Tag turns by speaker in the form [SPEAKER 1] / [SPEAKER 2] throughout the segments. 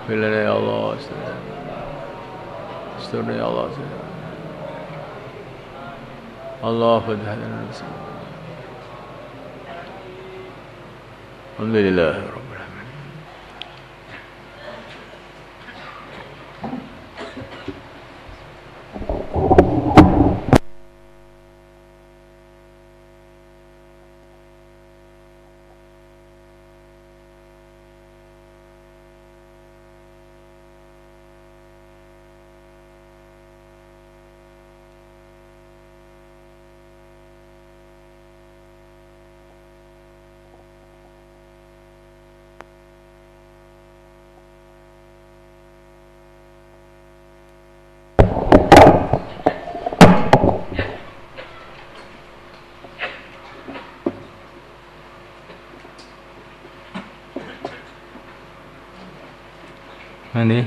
[SPEAKER 1] Bila ya Allah, astagfirullah ya Allah. Allah fatah lana. Alhamdulillah rabbil alamin. Nanti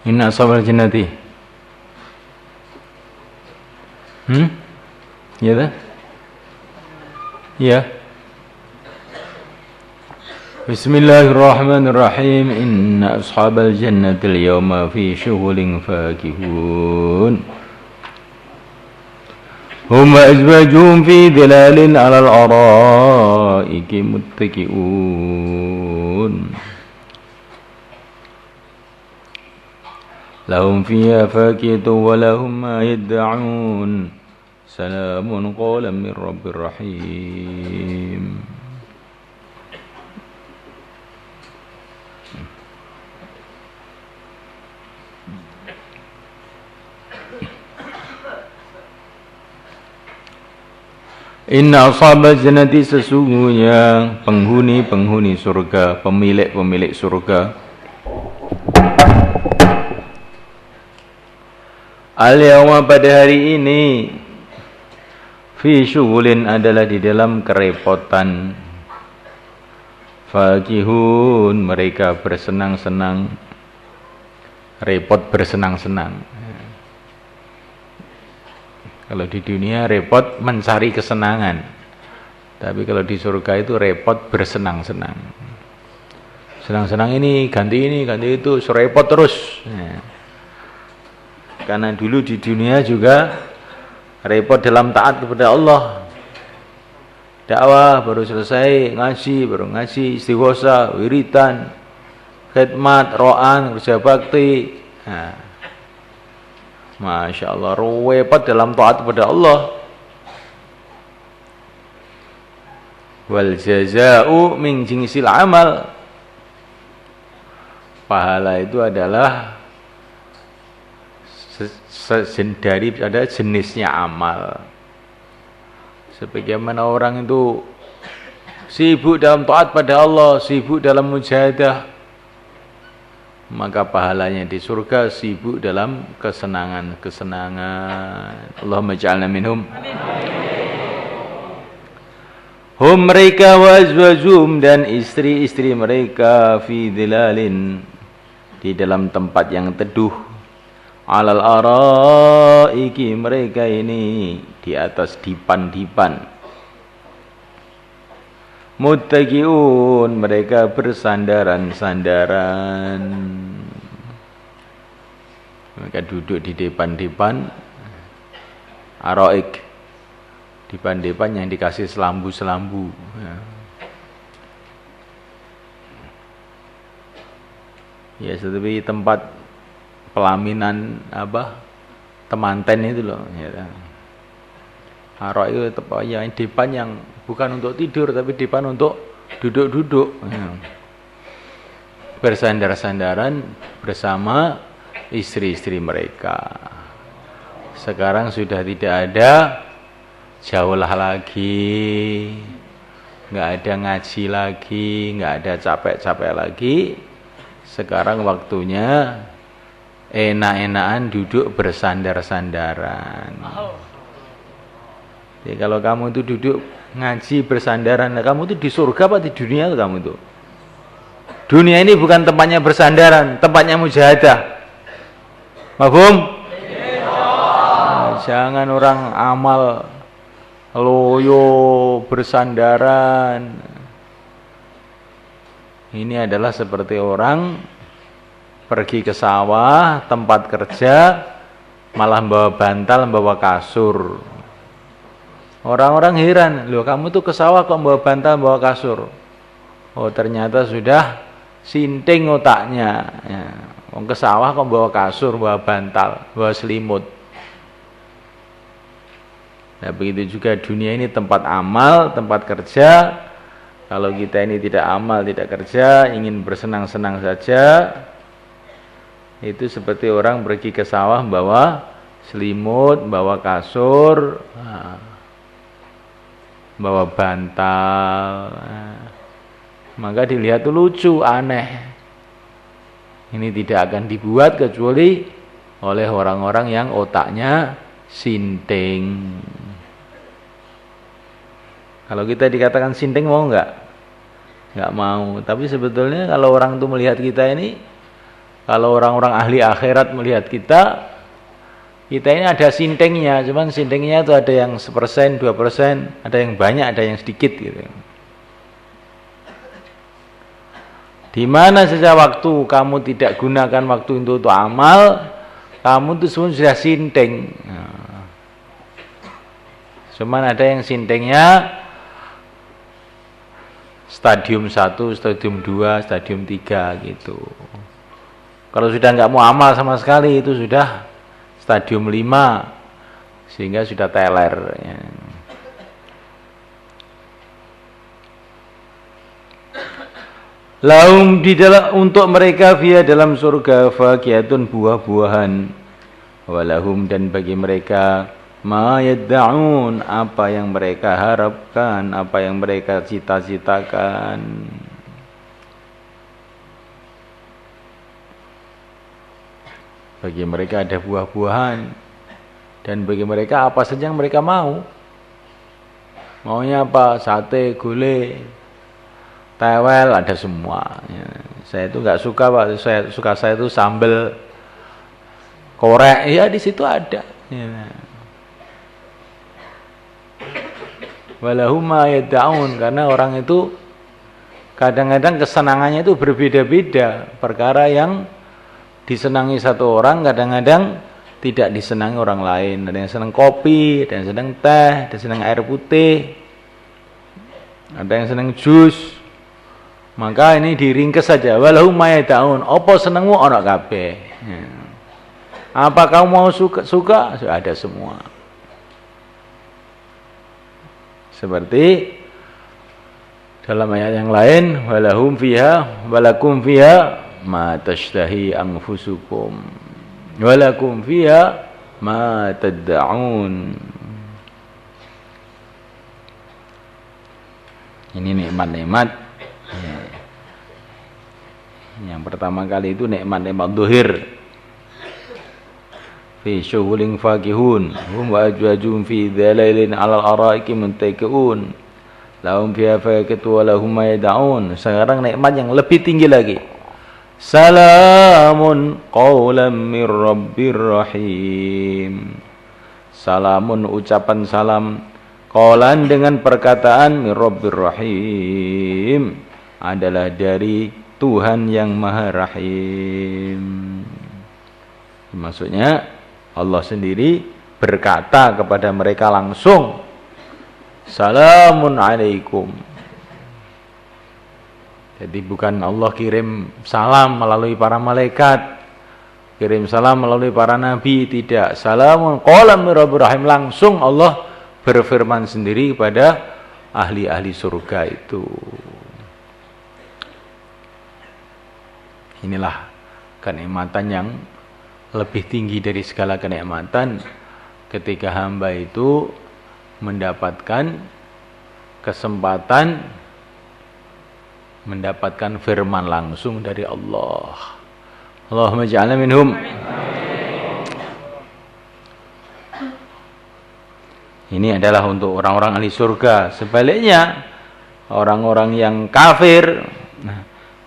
[SPEAKER 1] inna ashabal jannati ya dah ya Bismillahirrahmanirrahim inna ashabal jannati al-yawma fi syughulin fakihun hum azwajuhum fi dhilalin 'alal araiki muttaqi'un lahum fiha fakihatu wa lahum ma yad'un salamun qawlan min rabbir rahim. Inna ashabal jannati sesungguhnya penghuni-penghuni surga, pemilik-pemilik surga. Al-yawma pada hari ini fi syughulin adalah di dalam kerepotan. Fakihun mereka bersenang-senang. Repot bersenang-senang. Kalau di dunia repot mencari kesenangan, tapi kalau di surga itu repot bersenang-senang. Senang-senang ini ganti itu, repot terus. Karena dulu di dunia juga repot dalam taat kepada Allah. Dakwah baru selesai, baru ngaji, istighosa, wiridan, khidmat, ro'an, kerja bakti. Masya Allah, repot dalam taat kepada Allah. Wal jaza'u min jinsil amal. Pahala itu adalah dari ada jenisnya amal. Sebagaimana orang itu sibuk dalam taat pada Allah, sibuk dalam mujahadah, maka pahalanya di surga sibuk dalam kesenangan-kesenangan. Allahumma ja'alna minhum. Hum mereka wa azwajum dan istri-istri mereka fi dhilalin di dalam tempat yang teduh. Alal araiki mereka ini di atas dipan-dipan. Muttaqiun mereka bersandaran-sandaran. Mereka duduk di depan-depan araik, depan-depan yang dikasih selambu-selambu. Ya seperti tempat pelaminan temanten itu loh. Ya. Araik itu tempat yang depan yang bukan untuk tidur tapi depan untuk duduk-duduk. Bersandar-sandaran bersama istri-istri mereka. Sekarang sudah tidak ada jauhlah lagi, nggak ada ngaji lagi, nggak ada capek-capek lagi. Sekarang waktunya enak-enakan duduk bersandar-sandaran. Jadi kalau kamu itu duduk ngaji bersandaran, kamu itu di surga apa di dunia itu kamu itu? Dunia ini bukan tempatnya bersandaran, tempatnya mujahadah. Mafhum? Jangan orang amal loyo bersandaran. Ini adalah seperti orang pergi ke sawah, tempat kerja, malah bawa bantal, bawa kasur. Orang-orang heran, loh kamu tuh ke sawah kok bawa bantal, bawa kasur. Oh ternyata sudah sinting otaknya. Ya. Ke sawah kok bawa kasur, bawa bantal, bawa selimut. Nah begitu juga dunia ini tempat amal, tempat kerja. Kalau kita ini tidak amal, tidak kerja, ingin bersenang-senang saja, itu seperti orang pergi ke sawah bawa selimut, bawa kasur, bawa bantal. Maka dilihat itu lucu, aneh. Ini tidak akan dibuat kecuali oleh orang-orang yang otaknya sinting. Kalau kita dikatakan sinting mau enggak? Enggak mau. Tapi sebetulnya kalau orang itu melihat kita ini, kalau orang-orang ahli akhirat melihat kita ini ada sintingnya. Cuman sintingnya itu ada yang 1%, 2%, ada yang banyak, ada yang sedikit gitu. Di mana saja waktu kamu tidak gunakan waktu untuk amal, kamu itu semua sudah sinting. Cuman ada yang sintingnya stadium 1, stadium 2, stadium 3 gitu. Kalau sudah nggak mau amal sama sekali itu sudah stadium 5 sehingga sudah teler ya. Laum di dalam untuk mereka via dalam surga fakihatun buah-buahan walahum dan bagi mereka ma yadda'un apa yang mereka harapkan, apa yang mereka cita-citakan. Bagi mereka ada buah-buahan dan bagi mereka apa saja yang mereka mau. Maunya apa? Sate, gulai, tewel ada semua. Ya. Saya itu nggak suka Pak. Saya itu sambal korek. Ya di situ ada. Ya. Walahum ma yad'un karena orang itu kadang-kadang kesenangannya itu berbeda-beda. Perkara yang disenangi satu orang kadang-kadang tidak disenangi orang lain. Ada yang senang kopi, ada yang senang teh, ada yang senang air putih, ada yang senang jus. Maka ini diringkes saja. Walahum ma yad'un. Apa senengmu ana kabeh. Ya. Apa kamu mau suka? Ada semua. Seperti dalam ayat yang lain, walahum fiha walakum fiha ma tashtahi anfusukum walakum fiha ma tad'un. Ini nikmat-nikmat. Yang pertama kali itu nikmat-nikmat zuhir. Fi syughulin fakihun hum wa ajwajum fi dhalailin 'alal araiki muntakiun lahum fiha fakatu wa lahum ma yad'un. Sekarang nikmat yang lebih tinggi lagi. Salamun qaulan mir rabbir rahim. Salamun ucapan salam, qaulan dengan perkataan mir rabbir rahim adalah dari Tuhan yang Maha Rahim. Maksudnya Allah sendiri berkata kepada mereka langsung, Salamun alaikum. Jadi bukan Allah kirim salam melalui para malaikat, kirim salam melalui para nabi, tidak. Salamun qaulan mir rabbir rahim, langsung Allah berfirman sendiri kepada ahli-ahli surga itu. Inilah kenikmatan yang lebih tinggi dari segala kenikmatan ketika hamba itu mendapatkan kesempatan mendapatkan firman langsung dari Allah. Allahumma ja'alna minhum. Ini adalah untuk orang-orang ahli surga. Sebaliknya orang-orang yang kafir,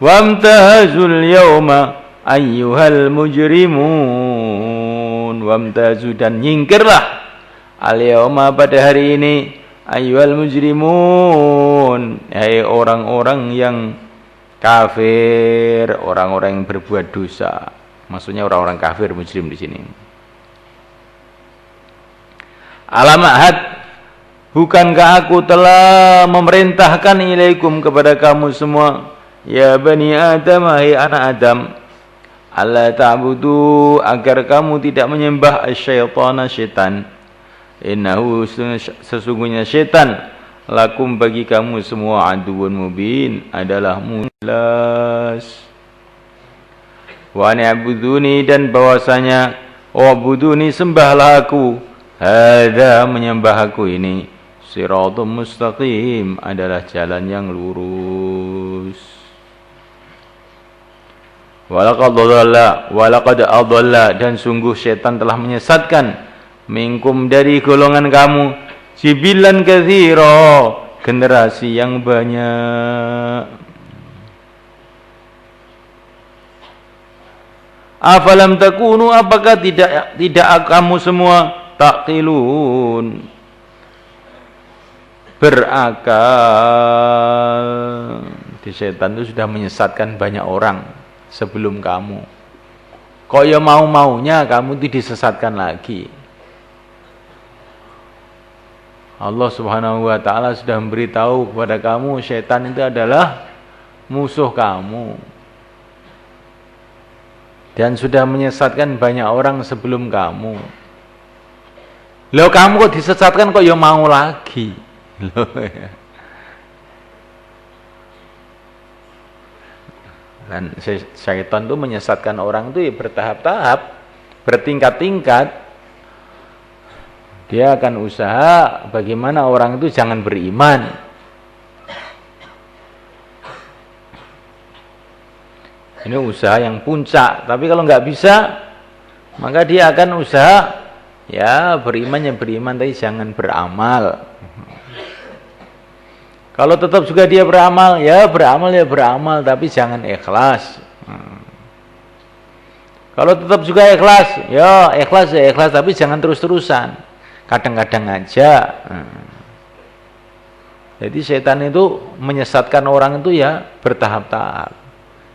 [SPEAKER 1] wamtahazul yawma ayyuhal mujrimun. wamtazu dan nyingkirlah al-yawma pada hari ini ayyuhal mujrimun, hai orang-orang yang kafir, orang-orang yang berbuat dosa. Maksudnya orang-orang kafir, mujrim di sini. Alam ahad, bukankah aku telah memerintahkan ilaikum kepada kamu semua, ya bani Adam, hai anak Adam, alla ta'budu, agar kamu tidak menyembah asyaitana, syaitan. Innahu, sesungguhnya syaitan, lakum bagi kamu semua aduun mubin, adalah mulas. Wa ni'buduni, dan bahwasanya wa'buduni, sembahlah aku, hada, menyembah aku ini, siratum mustaqim, adalah jalan yang lurus. Walaqad adalla, dan sungguh syaitan telah menyesatkan minkum, dari golongan kamu, jibilan katsira, generasi yang banyak. Afalam takunu, apakah tidak kamu semua taqilun, berakal. Di setan itu sudah menyesatkan banyak orang sebelum kamu. Kok ya mau-maunya kamu itu disesatkan lagi. Allah Subhanahu wa taala sudah memberitahu kepada kamu, setan itu adalah musuh kamu. Dan sudah menyesatkan banyak orang sebelum kamu. Loh, kamu kok disesatkan kok ya mau lagi. Loh, ya. Dan syaitan itu menyesatkan orang itu ya bertahap-tahap, bertingkat-tingkat. Dia akan usaha bagaimana orang itu jangan beriman. Ini usaha yang puncak. Tapi kalau nggak bisa, maka dia akan usaha ya beriman ya beriman, tapi jangan beramal. Kalau tetap juga dia beramal ya beramal, tapi jangan ikhlas. Kalau tetap juga ikhlas, ya ikhlas, tapi jangan terus-terusan. Kadang-kadang aja. Jadi setan itu menyesatkan orang itu ya bertahap-tahap.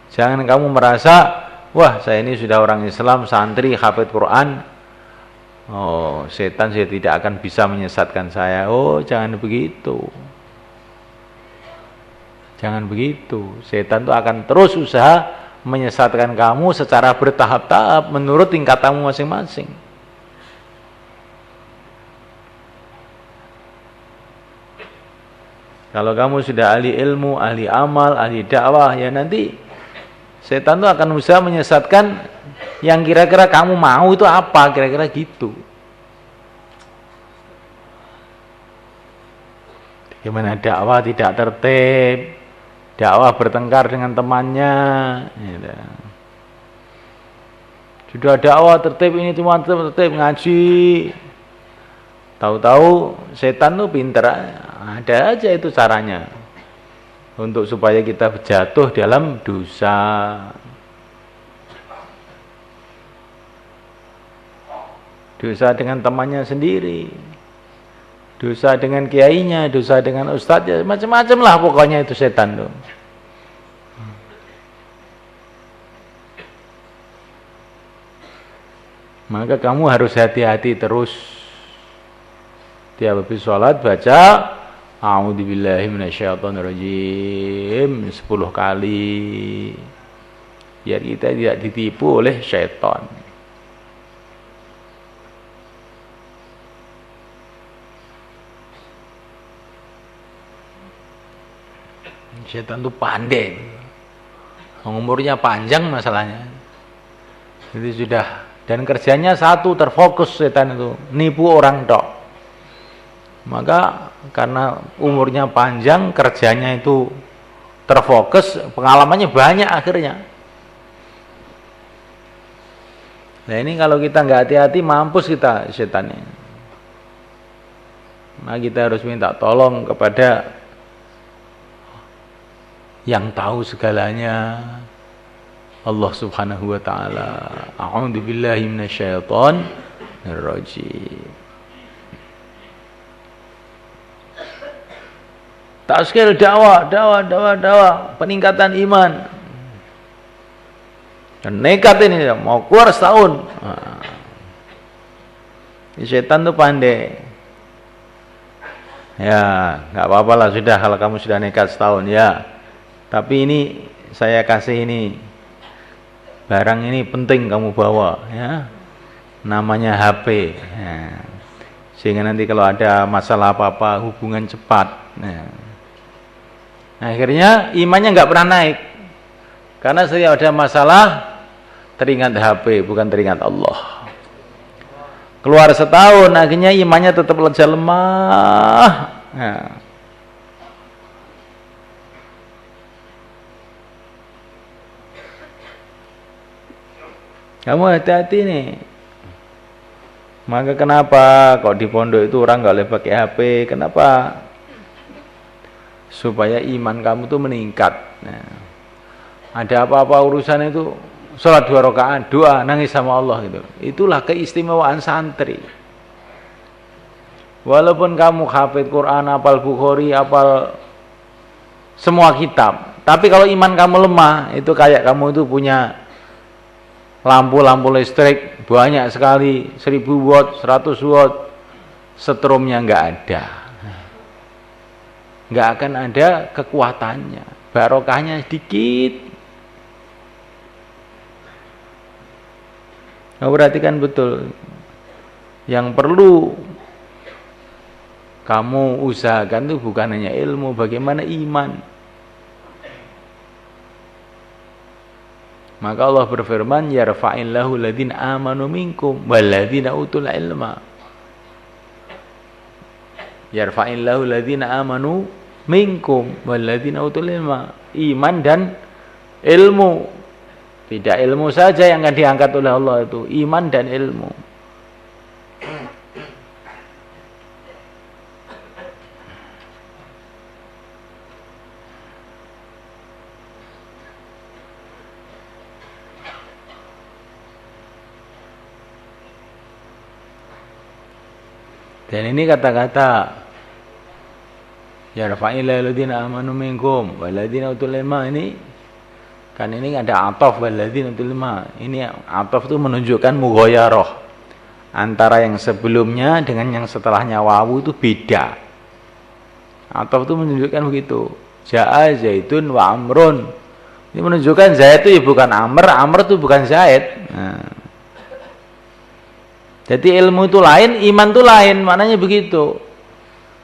[SPEAKER 1] Jangan kamu merasa, wah saya ini sudah orang Islam, santri, hafid Quran, oh setan saya tidak akan bisa menyesatkan saya. Oh jangan begitu. Jangan begitu. Setan itu akan terus usaha menyesatkan kamu secara bertahap-tahap menurut tingkatanmu masing-masing. Kalau kamu sudah ahli ilmu, ahli amal, ahli dakwah, ya nanti setan itu akan usaha menyesatkan yang kira-kira kamu mau itu apa, kira-kira gitu. Gimana dakwah tidak tertib, dakwah bertengkar dengan temannya, gitu. Sudah dakwah tertib, ini cuma tertib ngaji, tahu-tahu setan tuh pinter, ada aja itu caranya untuk supaya kita jatuh dalam dosa. Dosa dengan temannya sendiri, dosa dengan kiainya, dosa dengan ustadznya, macam-macam lah pokoknya itu setan tuh. Maka kamu harus hati-hati terus. Tiap habis sholat baca a'udzubillahi minasyaitonirrajim 10 kali. Biar kita tidak ditipu oleh syaitan. Syaitan itu pandai. Umurnya panjang masalahnya. Jadi sudah, dan kerjanya satu, terfokus setan itu, nipu orang tok. Maka karena umurnya panjang, kerjanya itu terfokus, pengalamannya banyak akhirnya. Nah ini kalau kita nggak hati-hati, mampus kita setannya. Nah kita harus minta tolong kepada yang tahu segalanya, Allah Subhanahu wa taala. A'udzubillahi minasyaiton rajim. Taskil dakwah, peningkatan iman. Dan nekat ini mau keluar setahun. Nah. Setan tuh pandai. Ya, nggak apa-apa lah sudah kalau kamu sudah nekat setahun ya. Tapi ini saya kasih ini barang ini penting kamu bawa ya. Namanya HP. Ya. Sehingga nanti kalau ada masalah apa-apa hubungan cepat. Ya. Nah, akhirnya imannya nggak pernah naik. Karena setiap ada masalah teringat HP bukan teringat Allah. Keluar setahun akhirnya imannya tetap lemah. Nah. Kamu hati-hati nih. Maka kenapa kok di pondok itu orang nggak boleh pakai HP? Kenapa? Supaya iman kamu tuh meningkat. Nah, ada apa-apa urusan itu sholat 2 rakaat, doa, nangis sama Allah gitu. Itulah keistimewaan santri. Walaupun kamu hafid Quran, hafal Bukhari, hafal semua kitab, tapi kalau iman kamu lemah, itu kayak kamu itu punya lampu listrik banyak sekali, 1000 watt, 100 watt, setrumnya nggak ada. Nggak akan ada kekuatannya, barokahnya sedikit. Nah, perhatikan betul. Yang perlu kamu usahakan itu bukan hanya ilmu, bagaimana iman. Maka Allah berfirman, yarfa'illahu ladzina amanu minkum walladzina utul ilma. Yarfa'illahu ladzina amanu minkum walladzina utul ilma. Iman dan ilmu. Tidak ilmu saja yang akan diangkat oleh Allah itu, iman dan ilmu. Dan ini kata-kata yarfa'illahu ladzina amanu minkum walladzina utul ilma ini kan ini ada ataf walladzina utul ilma. Ini ataf itu menunjukkan mughayarah antara yang sebelumnya dengan yang setelahnya wawu itu beda. Ataf itu menunjukkan begitu. Ja'a Zaidun wa Amrun. Ini menunjukkan Zaid itu bukan Amr, Amr itu bukan Zaid. Nah. Jadi ilmu itu lain, iman itu lain, maknanya begitu.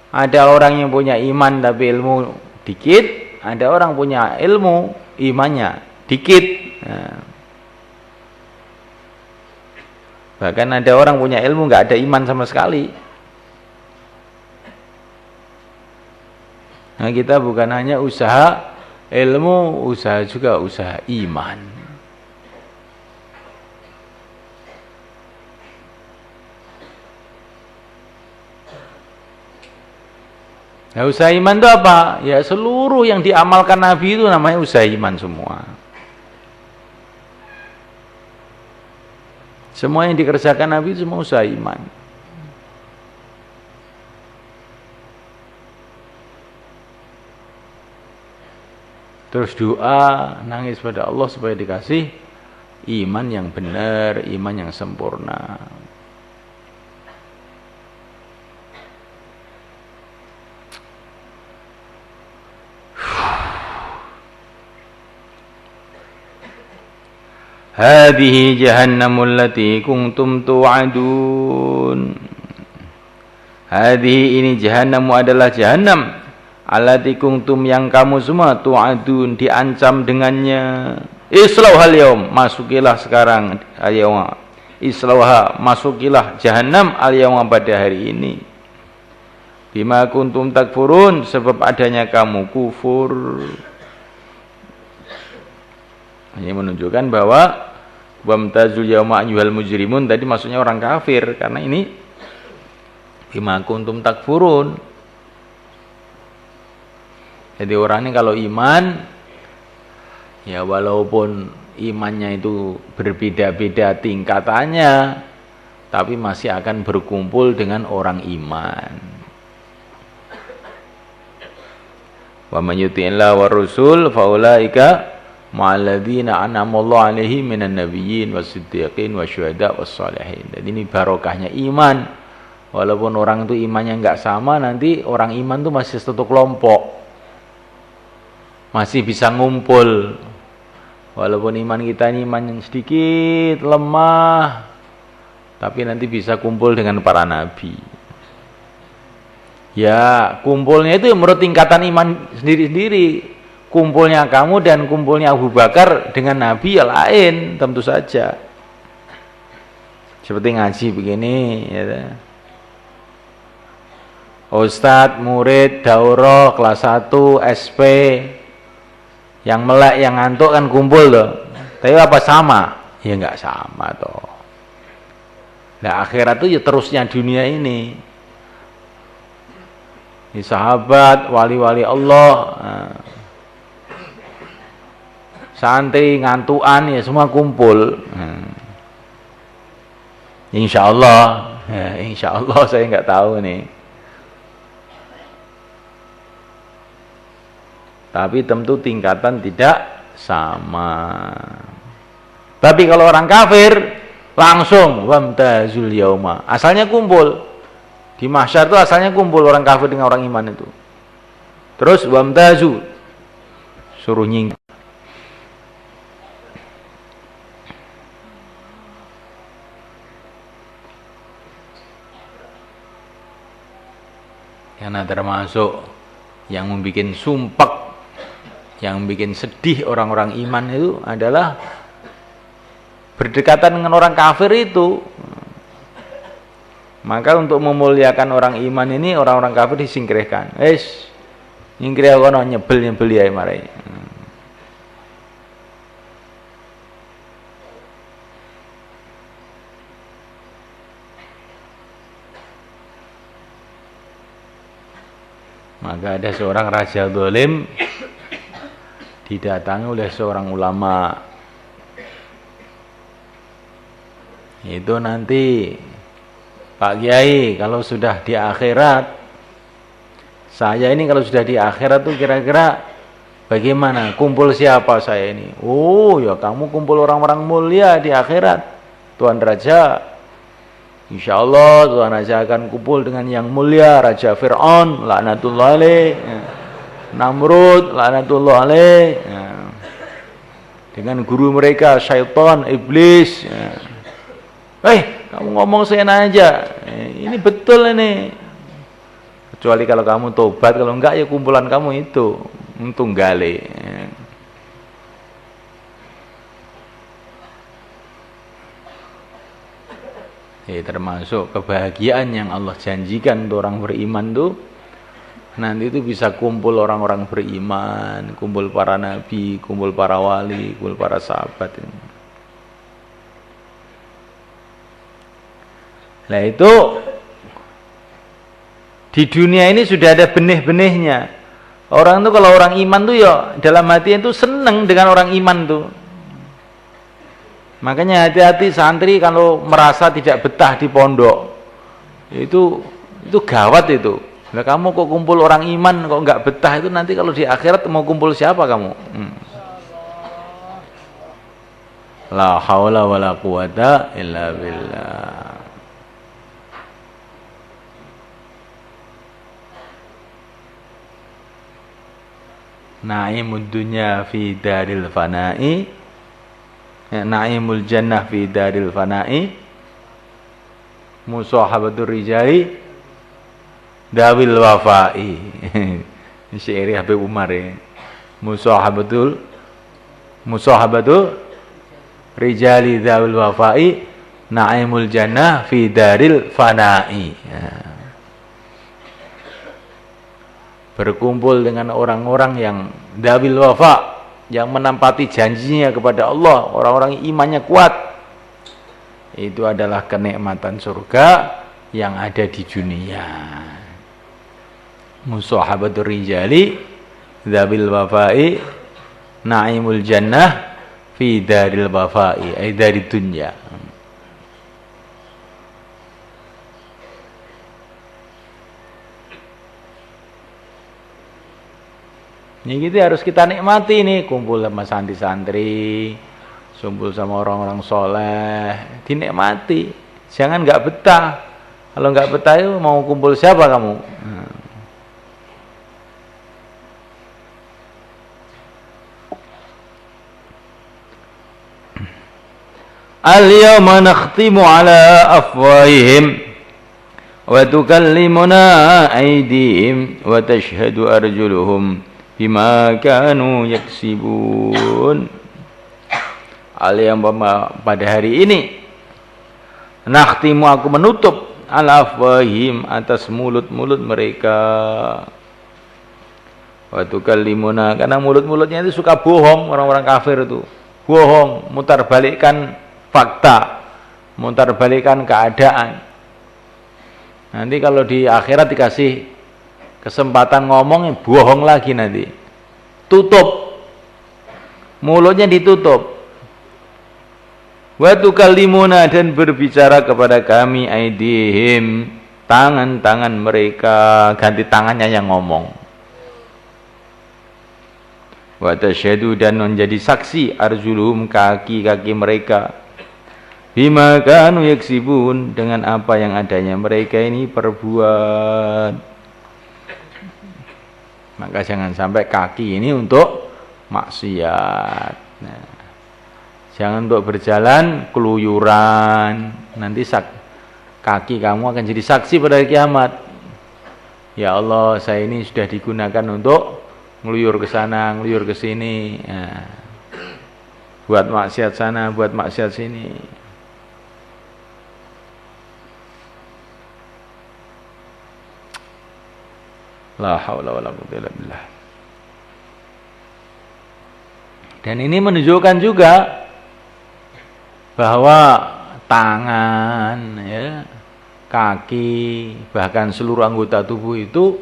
[SPEAKER 1] Ada orang yang punya iman tapi ilmu dikit, ada orang punya ilmu, imannya dikit. Nah. Bahkan ada orang punya ilmu nggak ada iman sama sekali. Nah, kita bukan hanya usaha ilmu, usaha juga usaha iman. Nah, usaha iman itu apa? Ya seluruh yang diamalkan Nabi itu namanya usaha iman semua. Semua yang dikerjakan Nabi itu semua usaha iman. Terus doa, nangis pada Allah supaya dikasih iman yang benar, iman yang sempurna. Hadhihi jahannamul lati kuntum tu'adun. Hadhihi ini jahannamu adalah jahannam allati kuntum yang kamu semua tu'adun diancam dengannya. Islauhal yaum, masukilah sekarang al-yaum. Islauha, masukilah jahannam al-yaum pada hari ini. Bima kuntum takfurun, sebab adanya kamu kufur. Ini menunjukkan bahwa wamtazul yauma ayyuhal mujrimun tadi maksudnya orang kafir, karena ini bima kuntum takfurun. Jadi orang ini kalau iman ya walaupun imannya itu berbeda-beda tingkatannya, tapi masih akan berkumpul dengan orang iman. Wa man yuti'illah wa rasul fa ulaika ma'al ladzina an'ama Allah 'alaihim minan nabiyyin was-siddiqin wasyuhada was-shalihin. Jadi ini barokahnya iman. Walaupun orang itu imannya enggak sama, nanti orang iman itu masih satu kelompok. Masih bisa ngumpul. Walaupun iman kita ini iman yang sedikit lemah, tapi nanti bisa kumpul dengan para nabi. Ya, kumpulnya itu menurut tingkatan iman sendiri-sendiri. Kumpulnya kamu dan kumpulnya Abu Bakar dengan Nabi ya lain, tentu saja. Seperti ngaji begini, ya. Ustadz, murid, daurah, kelas 1, SP, yang melek, yang ngantuk kan kumpul loh. Tapi apa sama? Ya enggak sama toh. Nah akhirat itu ya terusnya dunia ini. Ini sahabat, wali-wali Allah, santri, ngantuan, ya semua kumpul. Insya Allah, ya, insya Allah saya nggak tahu nih. Tapi tentu tingkatan tidak sama. Tapi kalau orang kafir langsung wamtazul yauma. Asalnya kumpul. Di mahsyar itu asalnya kumpul orang kafir dengan orang iman itu. Terus wamtazu suruh nyingkir. Karena termasuk yang membuat sumpek, yang membuat sedih orang-orang iman itu adalah berdekatan dengan orang kafir itu. Maka untuk memuliakan orang iman ini, orang-orang kafir disingkirkan. Nyingkir kono nyebel ya mare. Maka ada seorang raja zalim didatangi oleh seorang ulama. Itu nanti Pak Kiai, kalau sudah di akhirat, saya ini kalau sudah di akhirat tuh kira-kira bagaimana? Kumpul siapa saya ini? Oh ya kamu kumpul orang-orang mulia di akhirat, Tuan Raja. Insya Allah Tuan Raja akan kumpul dengan yang mulia, Raja Fir'aun, laknatullah alaih, Namrud, laknatullah alaih, dengan guru mereka, syaitan, iblis. Kamu ngomong seenak aja. Ini betul ini. Kecuali kalau kamu tobat, kalau enggak ya kumpulan kamu itu untung gale. Termasuk kebahagiaan yang Allah janjikan untuk orang beriman tuh, nanti itu bisa kumpul orang-orang beriman, kumpul para nabi, kumpul para wali, kumpul para sahabat. Nah itu di dunia ini sudah ada benih-benihnya. Orang tuh kalau orang iman tuh ya dalam hati itu seneng dengan orang iman tuh. Makanya hati-hati santri kalau merasa tidak betah di pondok. Itu gawat itu. Nah, kamu kok kumpul orang iman kok nggak betah, itu nanti kalau di akhirat mau kumpul siapa kamu? La haula wala quwata illa billah. Naimud dunya fi daril fana'i, naimul jannah fi daril fana'i, musahabatur rijali dawil wafa'i. Syairi Habib Umar ya. Musahabatu rijali dawil wafa'i, naimul jannah fi daril fana'i. Berkumpul dengan orang-orang yang dawil wafa, yang menempati janjinya kepada Allah, orang-orang imannya kuat. Itu adalah kenikmatan surga yang ada di dunia. Musahabatur rijali dawil wafa'i, naimul jannah fi daril wafa'i, ay dari dunya. Ini gitu harus kita nikmati nih, kumpul sama santri-santri, kumpul sama orang-orang soleh, dinikmati. Jangan nggak betah. Kalau nggak betah itu mau kumpul siapa kamu? Al-yawma nakhtimu ala afwahihim wa tukallimuna aydihim wa tashhadu arjuluhum bima kanu yaksibun. Al-yawma, pada hari ini, nakhtimu, aku menutup, ala afwahihim, atas mulut-mulut mereka, wa tukallimuna, karena mulut-mulutnya itu suka bohong. Orang-orang kafir itu bohong, mutar balikkan fakta, mutar balikkan keadaan. Nanti kalau di akhirat dikasih kesempatan ngomong, bohong lagi nanti. Tutup. Mulutnya ditutup. Wa tukallimuna, dan berbicara kepada kami, aidihim, tangan-tangan mereka, ganti tangannya yang ngomong. Wa tasyhadu, dan menjadi saksi, arjuluhum, kaki-kaki mereka, bima kanu yaksibun, dengan apa yang adanya mereka ini perbuat. Maka jangan sampai kaki ini untuk maksiat. Nah, jangan untuk berjalan keluyuran. Nanti kaki kamu akan jadi saksi pada hari kiamat. Ya Allah, saya ini sudah digunakan untuk ngeluyur ke sana, ngeluyur ke sini. Nah, buat maksiat sana, buat maksiat sini. La haula wala quwwata illa billah. Dan ini menunjukkan juga bahwa tangan, ya, kaki, bahkan seluruh anggota tubuh itu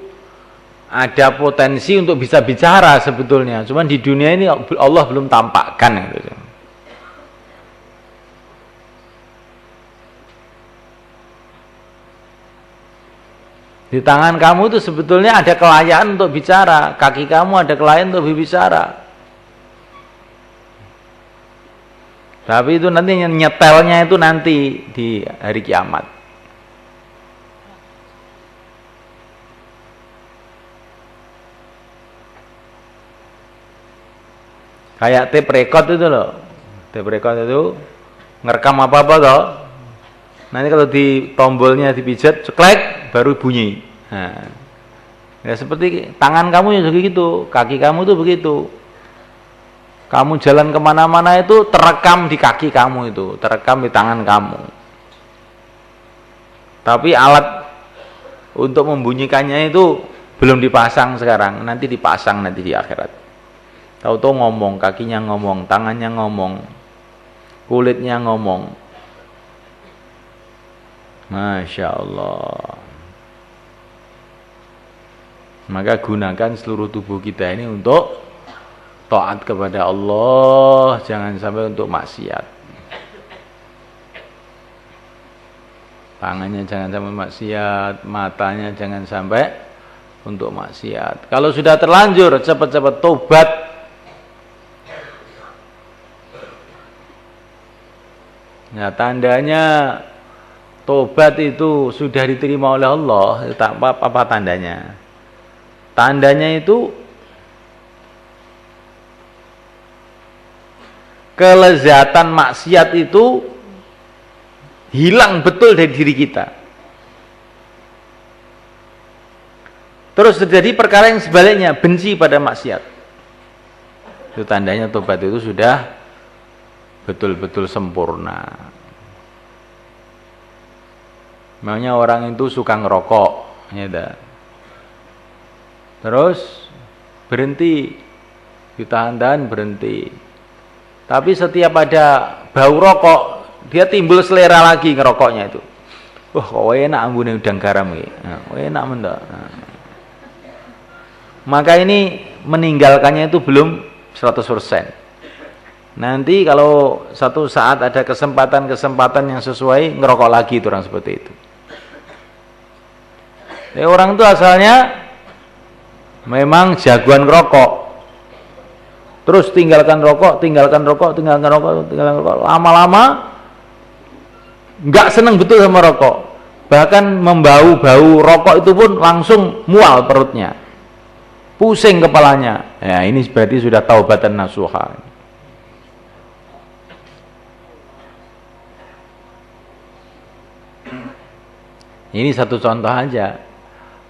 [SPEAKER 1] ada potensi untuk bisa bicara sebetulnya. Cuman di dunia ini Allah belum tampakkan gitu. Di tangan kamu itu sebetulnya ada kelayaan untuk bicara, kaki kamu ada kelayaan untuk berbicara. Tapi itu nanti nyetelnya itu nanti di hari kiamat. Kayak tape record itu loh. Tape record itu ngerekam apa-apa toh. Nanti kalau di tombolnya dipijat, ceklek, baru bunyi. Nah, ya seperti tangan kamu juga begitu, kaki kamu itu begitu. Kamu jalan kemana-mana itu terekam di kaki kamu itu, terekam di tangan kamu. Tapi alat untuk membunyikannya itu belum dipasang sekarang, nanti dipasang nanti di akhirat. Tahu-tahu ngomong, kakinya ngomong, tangannya ngomong, kulitnya ngomong. Masya Allah. Maka gunakan seluruh tubuh kita ini untuk taat kepada Allah, jangan sampai untuk maksiat. Tangannya jangan sampai maksiat, matanya jangan sampai untuk maksiat. Kalau sudah terlanjur, cepat-cepat tobat. Nah, tandanya tobat itu sudah diterima oleh Allah. Tak apa tandanya? Tandanya itu kelezatan maksiat itu hilang betul dari diri kita. Terus terjadi perkara yang sebaliknya, benci pada maksiat. Itu tandanya tobat itu sudah betul-betul sempurna. Memangnya orang itu suka ngerokok, ya. Terus berhenti, ditahan-tahan berhenti. Tapi setiap ada bau rokok, dia timbul selera lagi ngerokoknya itu. Wah, kok enak ambune udang garam iki. Nah, enak mendak. Nah. Maka ini meninggalkannya itu belum 100%. Nanti kalau satu saat ada kesempatan-kesempatan yang sesuai, ngerokok lagi itu orang seperti itu. Orang itu asalnya memang jagoan ngerokok, terus tinggalkan rokok, tinggalkan rokok, tinggalkan rokok, tinggalkan rokok. Lama-lama nggak seneng betul sama rokok. Bahkan membau-bau rokok itu pun langsung mual perutnya. Pusing kepalanya. Ya, ini berarti sudah taubatan nasuha. Ini satu contoh aja.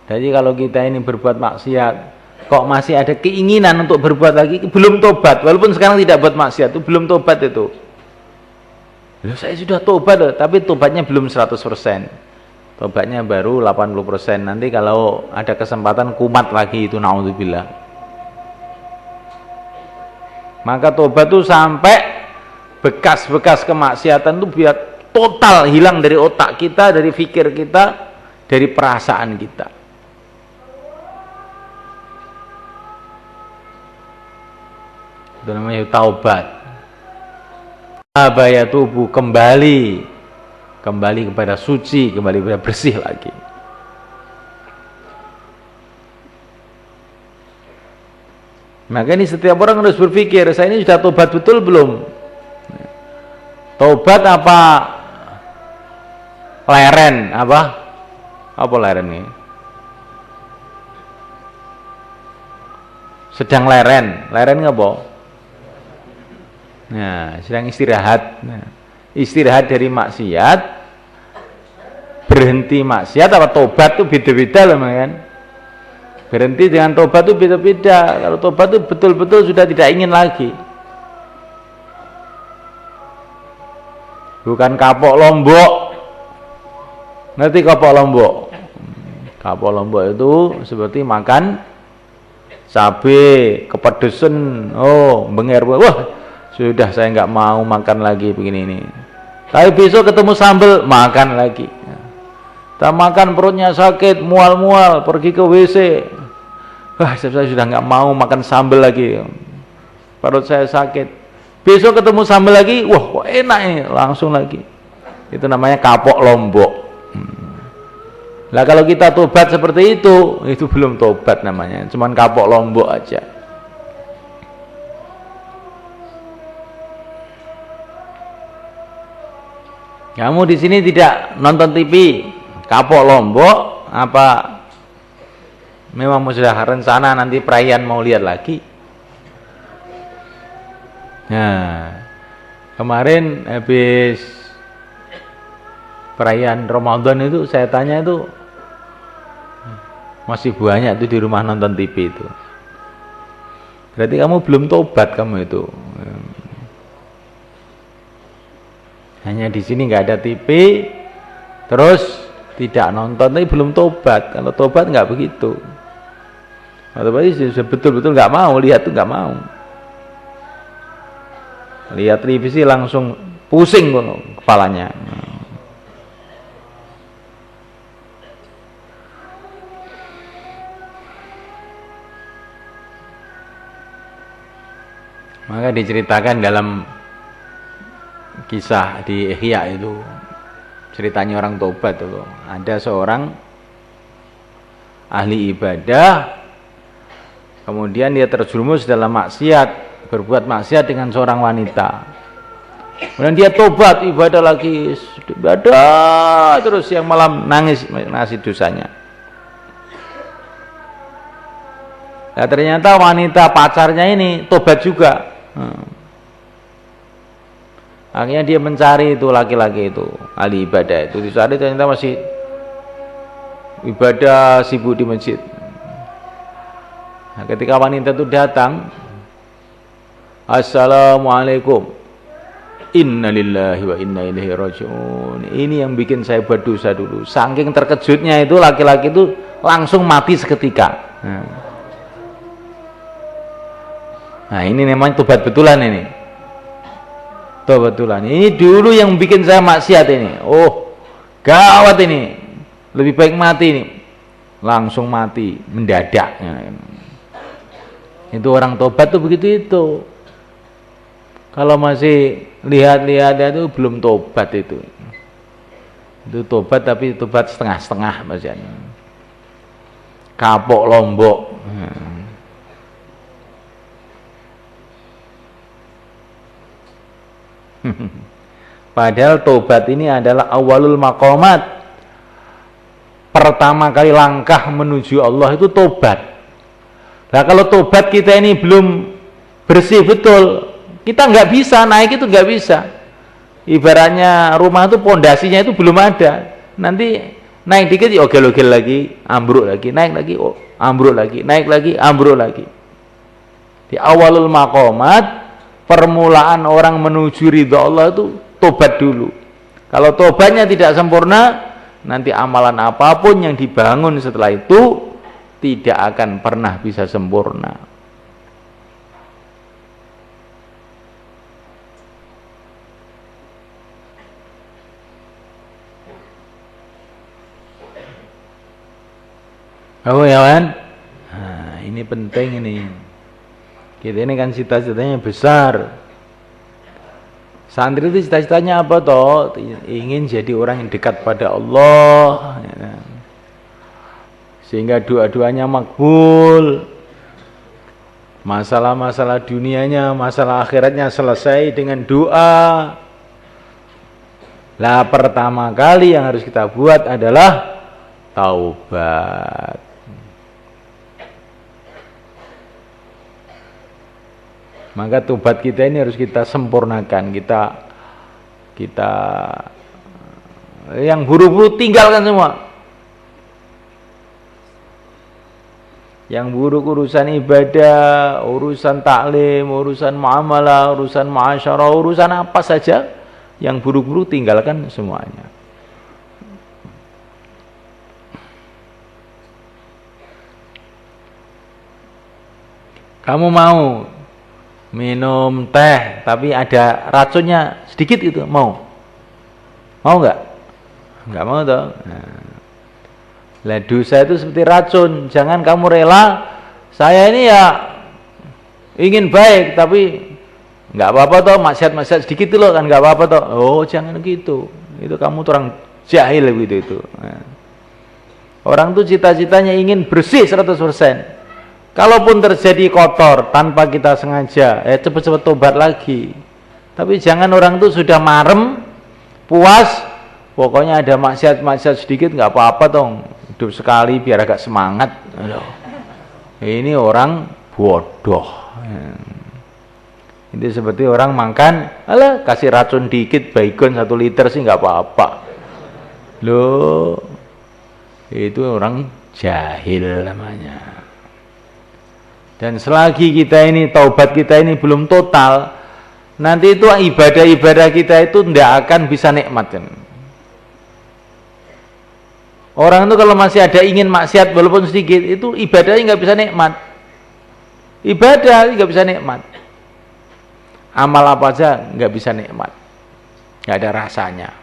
[SPEAKER 1] Jadi kalau kita ini berbuat maksiat, kok masih ada keinginan untuk berbuat lagi, belum tobat. Walaupun sekarang tidak buat maksiat, itu belum tobat itu. Loh, saya sudah tobat loh, tapi tobatnya belum 100%. Tobatnya baru 80%. Nanti kalau ada kesempatan kumat lagi itu, naudzubillah. Maka tobat itu sampai bekas-bekas kemaksiatan itu biar total hilang dari otak kita, dari fikir kita, dari perasaan kita. Itu namanya taubat. Abaya tubuh kembali kepada suci, kembali kepada bersih lagi. Maka ini setiap orang harus berpikir, saya ini sudah tobat betul belum? Tobat apa leren? Apa leren ini? Sedang leren apa? Nah, sedang istirahat. Nah, istirahat dari maksiat, berhenti maksiat apa tobat itu beda-beda loh, kan? Berhenti dengan tobat itu beda-beda. Kalau tobat itu betul-betul sudah tidak ingin lagi. Bukan kapok lombok. Ngerti kapok lombok? Kapok lombok itu seperti makan cabai kepedesan, benger, wah sudah saya nggak mau makan lagi begini ini. Tapi besok ketemu sambal, makan lagi. Tak makan perutnya sakit, mual-mual, pergi ke WC. Wah, saya sudah nggak mau makan sambal lagi. Perut saya sakit. Besok ketemu sambal lagi, wah kok enak ini, langsung lagi. Itu namanya kapok lombok. Lah kalau kita tobat seperti itu belum tobat namanya, cuman kapok lombok aja. Kamu di sini tidak nonton TV, kapok lombok, apa memang sudah rencana nanti perayaan mau lihat lagi? Nah, kemarin habis perayaan Ramadan itu saya tanya itu masih banyak tuh di rumah nonton TV itu. Berarti kamu belum tobat kamu itu. Hanya di sini nggak ada TV, terus tidak nonton, tapi belum tobat. Kalau tobat nggak begitu. Kalau tobat betul-betul nggak mau lihat tuh, nggak mau. Lihat televisi langsung pusing kepalanya. Maka diceritakan dalam kisah di Ihya itu, ceritanya orang tobat itu. Ada seorang ahli ibadah, kemudian dia terjerumus dalam maksiat, berbuat maksiat dengan seorang wanita. Kemudian dia tobat, ibadah lagi, ibadah terus, siang malam nangis dosanya. Nah, ternyata wanita pacarnya ini tobat juga. Akhirnya dia mencari itu laki-laki itu, ahli ibadah itu, dicari ternyata masih ibadah, sibuk di masjid. Nah, ketika wanita itu datang, assalamualaikum, innalillahi wa inna ilaihi rajiun. Ini yang bikin saya berdosa dulu. Saking terkejutnya itu laki-laki itu langsung mati seketika. Nah, ini namanya tobat betulan ini. Betulan ini dulu yang bikin saya maksiat ini, gawat ini, lebih baik mati ini, langsung mati mendadak. Itu orang tobat tuh begitu itu. Kalau masih lihat-lihat itu belum tobat itu tobat tapi tobat setengah-setengah maksudnya, kapok lombok. Padahal tobat ini adalah awalul maqamat. Pertama kali langkah menuju Allah itu tobat. Nah kalau tobat kita ini belum bersih betul, kita nggak bisa naik, itu nggak bisa. Ibaratnya rumah itu pondasinya itu belum ada, nanti naik dikit ogel-ogel lagi, ambruk lagi, naik lagi, ambruk lagi, naik lagi, ambruk lagi. Di awalul maqamat, permulaan orang menuju ridha Allah itu tobat dulu. Kalau tobatnya tidak sempurna, nanti amalan apapun yang dibangun setelah itu tidak akan pernah bisa sempurna. Oh ya kan? Nah, ini penting ini. Kita ini kan cita-citanya besar. Santri itu cita-citanya apa toh? Ingin jadi orang yang dekat pada Allah, ya kan? Sehingga doa-doanya makbul. Masalah-masalah dunianya, masalah akhiratnya selesai dengan doa. Lah pertama kali yang harus kita buat adalah taubat. Maka tobat kita ini harus kita sempurnakan, kita yang buruk-buruk tinggalkan semua. Yang buruk urusan ibadah, urusan taklim, urusan muamalah, urusan muasyarah, urusan apa saja, yang buruk-buruk tinggalkan semuanya. Kamu mau minum teh tapi ada racunnya sedikit gitu, mau nggak mau toh. Nah, dosa itu seperti racun. Jangan kamu rela, saya ini ya ingin baik tapi nggak apa-apa toh, maksiat sedikit loh kan nggak apa-apa toh. Oh jangan gitu, itu kamu orang jahil gitu itu. Nah, orang tuh cita-citanya ingin bersih 100%. Kalaupun terjadi kotor tanpa kita sengaja, cepat-cepat tobat lagi. Tapi jangan orang itu sudah marem, puas, pokoknya ada maksiat sedikit nggak apa-apa dong, hidup sekali biar agak semangat. Aduh, ini orang bodoh. Ini seperti orang makan, alah kasih racun dikit, baygon 1 liter sih nggak apa-apa. Loh, itu orang jahil namanya. Dan selagi kita ini, taubat kita ini belum total, nanti itu ibadah-ibadah kita itu tidak akan bisa nikmat kan. Orang itu kalau masih ada ingin maksiat walaupun sedikit, itu ibadahnya nggak bisa nikmat. Ibadah nggak bisa nikmat. Amal apa aja nggak bisa nikmat, nggak ada rasanya.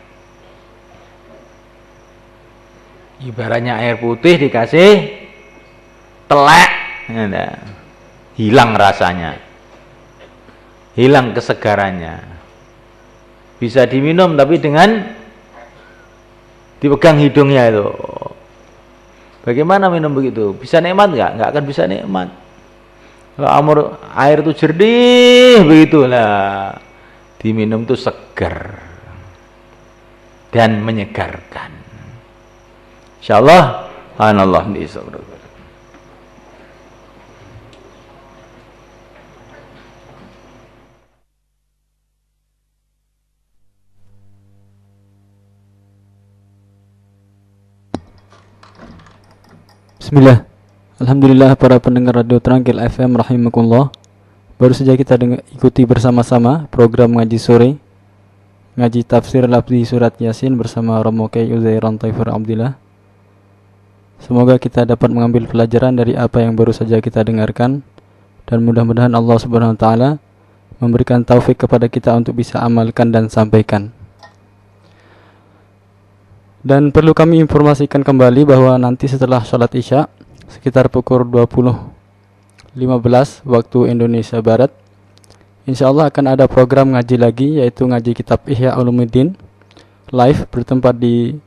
[SPEAKER 1] Ibaratnya air putih dikasih telek, nah, hilang rasanya, hilang kesegarannya. Bisa diminum tapi dengan dipegang hidungnya itu. Bagaimana minum begitu? Bisa nikmat nggak? Nggak akan bisa nikmat. Kalau air itu jernih begitulah, diminum itu segar dan menyegarkan. Insyaallah, anallah bisawab.
[SPEAKER 2] Bismillah. Alhamdulillah para pendengar Radio Trangkil FM rahimakumullah. Baru saja kita ikuti bersama-sama program ngaji sore, ngaji tafsir lafzi surat Yasin bersama Romo Kyai Uzairan Taifur Abdillah. Semoga kita dapat mengambil pelajaran dari apa yang baru saja kita dengarkan, dan mudah-mudahan Allah Subhanahu wa taala memberikan taufik kepada kita untuk bisa amalkan dan sampaikan. Dan perlu kami informasikan kembali bahwa nanti setelah sholat isya sekitar pukul 20.15 waktu Indonesia Barat, insya Allah akan ada program ngaji lagi, yaitu ngaji kitab Ihya Ulumuddin live bertempat di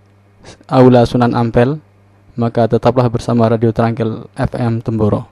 [SPEAKER 2] Aula Sunan Ampel. Maka tetaplah bersama Radio Trangkil FM Temboro.